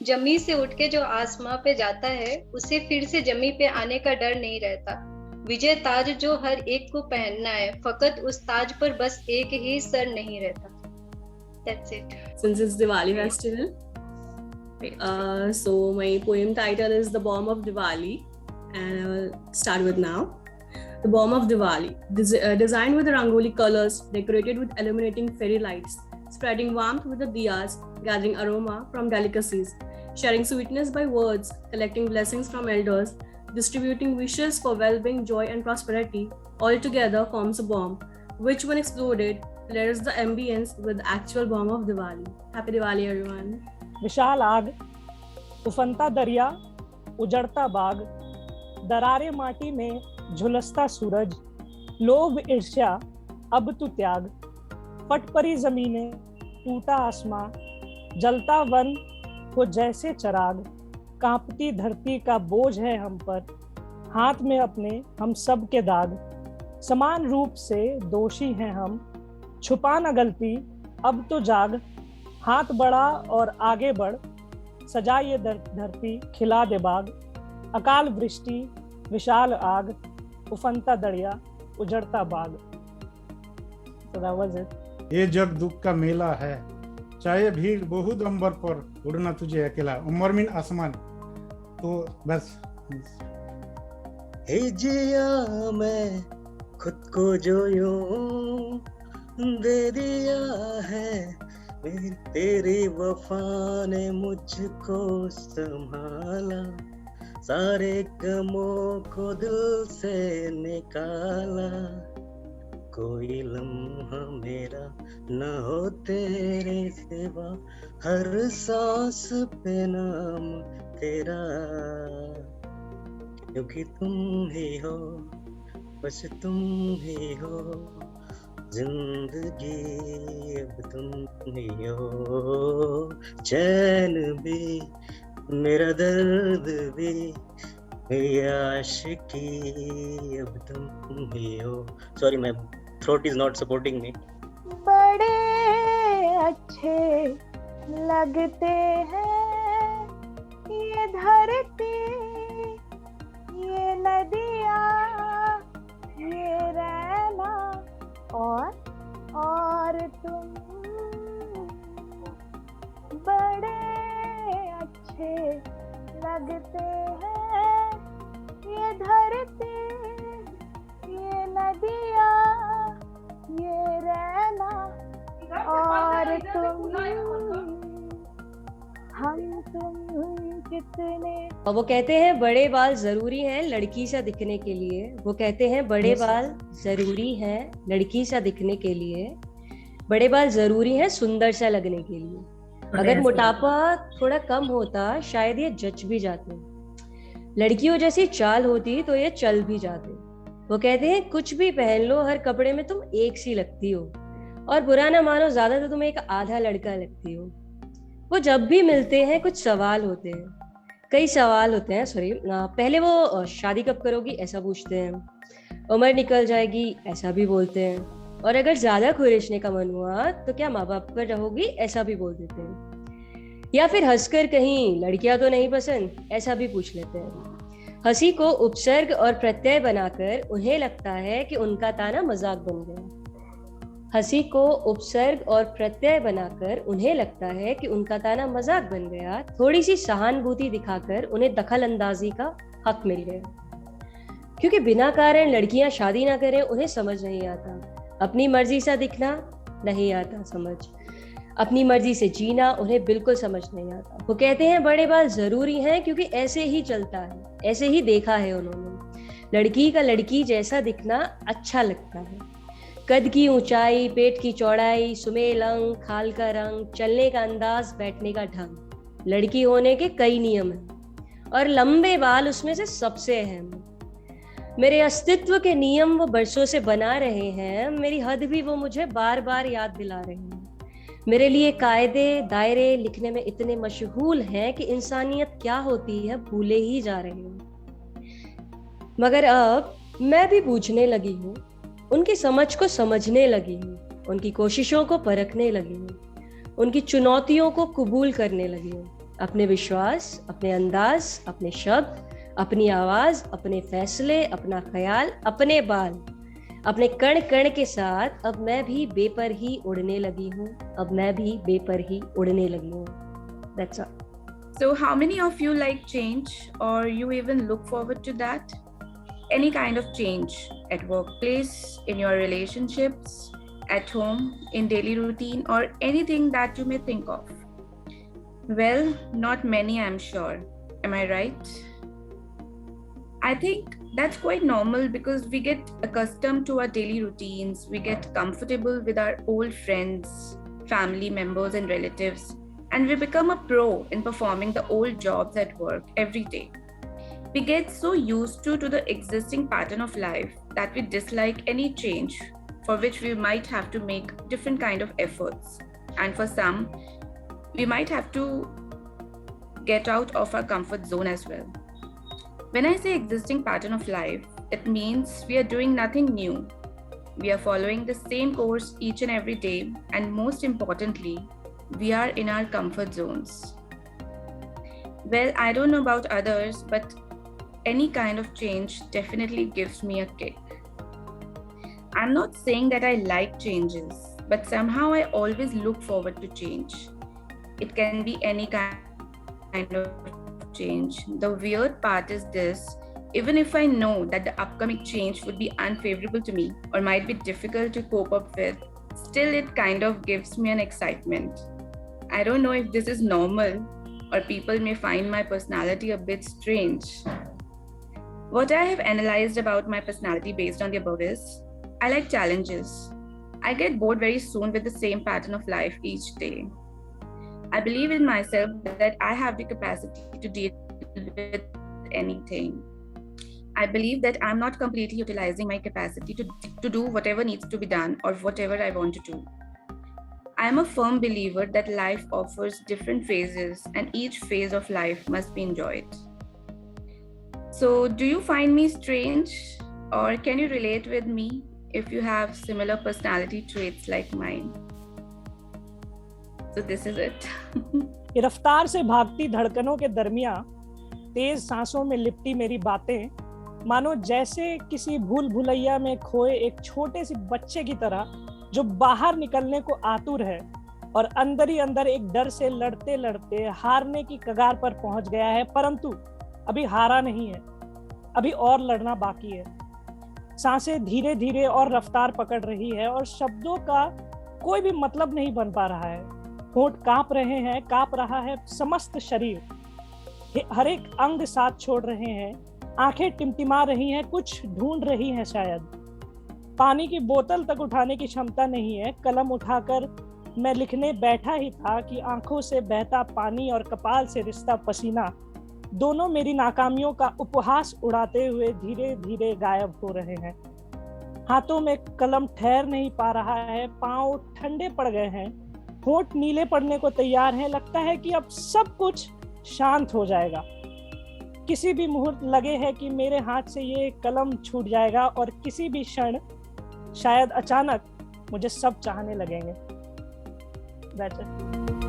जमी से उठ के जो आसमां पे जाता है उसे फिर से जमी पे आने का डर नहीं रहता। विजय ताज जो हर एक को पहनना है, फकत उस ताज पर बस एक ही सर नहीं रहता। That's it. Since it's Diwali festival, so my poem title is The Bomb of Diwali, and I will start with now. The Bomb of Diwali, designed with rangoli colors, decorated with illuminating fairy lights, spreading warmth with the diyas, gathering aroma from delicacies, sharing sweetness by words, collecting blessings from elders, distributing wishes for well-being, joy and prosperity, all together forms a bomb, which when exploded, layers the ambience with the actual bomb of Diwali. Happy Diwali, everyone. विशाल आग, उफनता दरिया, उजड़ता बाग, दरारे माटी में झुलसता सूरज, लोभ ईर्ष्या अब तू त्याग, फट परी जमीनें, टूटा आसमां, जलता वन को जैसे चराग, कांपती धरती का बोझ है हम पर, हाथ में अपने हम सब के दाग, समान रूप से दोषी हैं हम, छुपा न गलती अब तो जाग, हाथ बढ़ा और आगे बढ़, सजा ये धरती खिला दे बाग, अकाल वृष्टि विशाल आग, उफनता दरिया उजड़ता बाग। So that was it. ये जग दुख का मेला है, चाहे भीड़ बहुत अंबर पर, उड़ना तुझे अकेला, उमर मिन आसमान। तो बस हे जिया मैं खुद को जो यूं दे दिया है, तेरी वफा ने मुझको संभाला, सारे गमों को दिल से निकाला, कोई लम्हा मेरा न हो तेरे सिवा, हर सांस पे नाम तेरा, क्योंकि तुम ही हो, बस तुम ही हो, जिंदगी अब तुम ही हो, चैन भी मेरा दर्द भी, मेरी आशिकी अब तुम ही हो। Sorry, my throat is not supporting me. बड़े अच्छे लगते हैं ये धरती, ये नदियाँ, ये रहना और तुम, बड़े अच्छे लगते हैं ये धरती, ये नदियाँ, ये रहना और तुम, हम तुम कितने। वो कहते हैं बड़े बाल जरूरी हैं लड़की सा दिखने के लिए, वो कहते हैं बड़े बाल जरूरी हैं लड़की सा दिखने के लिए, बड़े बाल जरूरी हैं सुंदर सा लगने के लिए, अगर मोटापा थोड़ा कम होता शायद ये जच भी जाते, लड़कियों जैसी चाल होती तो ये चल भी जाते। वो कहते हैं कुछ भी पहन लो, हर कपड़े में तुम एक सी लगती हो, और बुरा ना मानो ज्यादा तो तुम एक आधा लड़का लगती हो। वो जब भी मिलते हैं कुछ सवाल होते हैं, कई सवाल होते हैं। सॉरी, पहले वो शादी कब करोगी ऐसा पूछते हैं, उम्र निकल जाएगी ऐसा भी बोलते हैं, और अगर ज्यादा खुरेशने का मन हुआ तो क्या माँ बाप पर रहोगी ऐसा भी बोल देते हैं, या फिर हंसकर कहीं लड़कियां तो नहीं पसंद ऐसा भी पूछ लेते हैं। हंसी को उपसर्ग और प्रत्यय बनाकर उन्हें लगता है कि उनका ताना मजाक बन गया, हंसी को उपसर्ग और प्रत्यय बनाकर उन्हें लगता है कि उनका ताना मजाक बन गया, थोड़ी सी सहानुभूति दिखाकर उन्हें दखल अंदाजी का हक मिल गया। क्योंकि बिना कारण लड़कियां शादी ना करें उन्हें समझ नहीं आता, अपनी मर्जी सा दिखना नहीं आता समझ, अपनी मर्जी से जीना उन्हें बिल्कुल समझ नहीं आता। वो कहते हैं बड़े बाल जरूरी हैं क्योंकि ऐसे ही चलता है, ऐसे ही देखा है उन्होंने, लड़की का लड़की जैसा दिखना अच्छा लगता है, कद की ऊंचाई, पेट की चौड़ाई, सुमेल अंग, खाल का रंग, चलने का अंदाज, बैठने का ढंग, लड़की होने के कई नियम हैं और लंबे बाल उसमें से सबसे अहम। मेरे अस्तित्व के नियम वो बरसों से बना रहे हैं, मेरी हद भी वो मुझे बार बार याद दिला रहे हैं। मेरे लिए कायदे दायरे लिखने में इतने मशगूल हैं कि इंसानियत क्या होती है भूले ही जा रहे हैं। मगर अब मैं भी पूछने लगी हूँ, उनकी समझ को समझने लगी हूँ, उनकी कोशिशों को परखने लगी हूँ, उनकी चुनौतियों को कबूल करने लगी हूँ। अपने विश्वास, अपने अंदाज, अपने शब्द, अपनी आवाज, अपने फैसले, अपना ख्याल, अपने बाल, अपने कण कण के साथ अब मैं भी बेपर ही उड़ने लगी हूँ, अब मैं भी बेपर ही उड़ने लगी हूँ. That's all. So how many of you like change, or you even look forward to that? Any kind of change at workplace, in your relationships, at home, in daily routine, or anything that you may think of? Well, not many, I'm sure. Am I right? I think that's quite normal because we get accustomed to our daily routines, we get comfortable with our old friends, family members, and relatives, and we become a pro in performing the old jobs at work every day. We get so used to the existing pattern of life that we dislike any change, for which we might have to make different kind of efforts. And for some, we might have to get out of our comfort zone as well. When I say existing pattern of life, it means we are doing nothing new. We are following the same course each and every day, and most importantly, we are in our comfort zones. Well, I don't know about others, but any kind of change definitely gives me a kick. I'm not saying that I like changes, but somehow I always look forward to change. It can be any kind of change. The weird part is this: even if I know that the upcoming change would be unfavorable to me or might be difficult to cope up with, still it kind of gives me an excitement. I don't know if this is normal or people may find my personality a bit strange. What I have analyzed about my personality based on the above is, I like challenges. I get bored very soon with the same pattern of life each day. I believe in myself that I have the capacity to deal with anything. I believe that I'm not completely utilizing my capacity to do whatever needs to be done or whatever I want to do. I am a firm believer that life offers different phases and each phase of life must be enjoyed. So, do you find me strange, or can you relate with me if you have similar personality traits like mine? So this is it. ये रफ्तार से भागती धड़कनों के दरमियां तेज सांसों में लिपटी मेरी बातें, मानो जैसे किसी भूल भुलैया में खोए एक छोटे से बच्चे की तरह जो बाहर निकलने को आतुर है और अंदर ही अंदर एक डर से लड़ते लड़ते हारने की कगार पर पहुंच गया है, परंतु अभी हारा नहीं है, अभी और लड़ना बाकी है. सांसें धीरे धीरे और रफ्तार पकड़ रही है और शब्दों का कोई भी मतलब नहीं बन पा रहा है. होंठ कांप रहे हैं, कांप रहा है समस्त शरीर, हर एक अंग साथ छोड़ रहे हैं, आंखें टिमटिमा रही हैं, कुछ ढूंढ रही हैं शायद. पानी की बोतल तक उठाने की क्षमता नहीं है. कलम उठाकर मैं लिखने बैठा ही था कि आंखों से बहता पानी और कपाल से रिश्ता पसीना दोनों मेरी नाकामियों का उपहास उड़ाते हुए धीरे धीरे गायब हो रहे हैं. हाथों में कलम ठहर नहीं पा रहा है, पांव ठंडे पड़ गए हैं, होंठ नीले पड़ने को तैयार हैं. लगता है कि अब सब कुछ शांत हो जाएगा. किसी भी मुहूर्त लगे है कि मेरे हाथ से ये कलम छूट जाएगा और किसी भी क्षण शायद अचानक मुझे सब चाहने लगेंगे. That's it.